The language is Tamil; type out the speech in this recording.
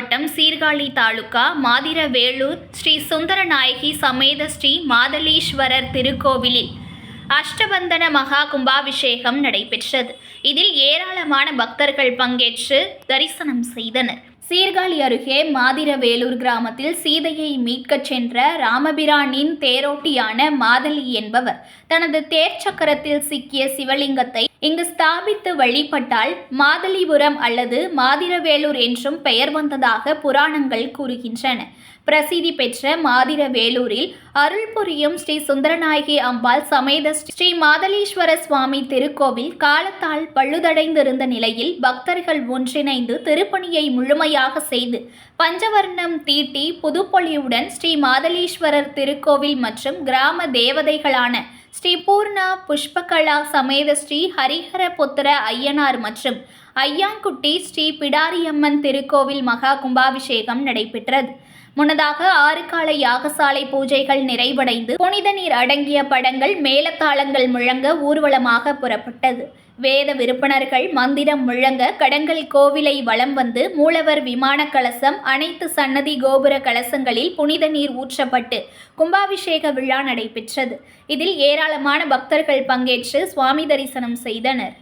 மாவட்டம் சீர்காழி தாலுகா மாதிரவேலூர் ஸ்ரீ சுந்தரநாயகி சமேத ஸ்ரீ மாதளீஸ்வரர் திருக்கோவிலில் அஷ்டபந்தன மகா கும்பாபிஷேகம் நடைபெற்றது. இதில் ஏராளமான பக்தர்கள் பங்கேற்று தரிசனம் செய்தனர். சீர்காழி அருகே மாதிரவேலூர் கிராமத்தில் சீதையை மீட்கச் சென்ற ராமபிரானின் தேரோட்டியான மாதளி என்பவர் தனது தேர் சக்கரத்தில் சிக்கிய சிவலிங்கத்தை இங்கு ஸ்தாபித்து வழிபட்டால் மாதளிபுரம் அல்லது மாதிரவேலூர் என்றும் பெயர் வந்ததாக புராணங்கள் கூறுகின்றன. பிரசித்தி பெற்ற மாதிரவேலூரில் அருள் புரியும் ஸ்ரீ சுந்தரநாயகி அம்பாள் சமேத ஸ்ரீ மாதளீஸ்வர சுவாமி திருக்கோவில் காலத்தால் பழுதடைந்திருந்த நிலையில் பக்தர்கள் ஒன்றிணைந்து திருப்பணியை முழுமையாக செய்து பஞ்சவர்ணம் தீட்டி புதுப்பொலிவுடன் ஸ்ரீ மாதளீஸ்வரர் திருக்கோவில் மற்றும் கிராம தேவதைகளான ஸ்ரீ பூர்ணா புஷ்பகலா சமேத ஸ்ரீ ஹரிஹரபுத்திர ஐயனார் மற்றும் ஐயாங்குட்டி ஸ்ரீ பிடாரியம்மன் திருக்கோவில் மகா கும்பாபிஷேகம் நடைபெற்றது. முன்னதாக 6 கால யாகசாலை பூஜைகள் நிறைவடைந்து புனித நீர் அடங்கிய படங்கள் மேலத்தாளங்கள் முழங்க ஊர்வலமாக புறப்பட்டது. வேத விருப்பனர்கள் மந்திரம் முழங்க கடங்கள் கோவிலை வலம் வந்து மூலவர் விமான கலசம் அனைத்து சன்னதி கோபுர கலசங்களில் புனித நீர் ஊற்றப்பட்டு கும்பாபிஷேக விழா நடைபெற்றது. இதில் ஏராளமான பக்தர்கள் பங்கேற்று சுவாமி தரிசனம் செய்தனர்.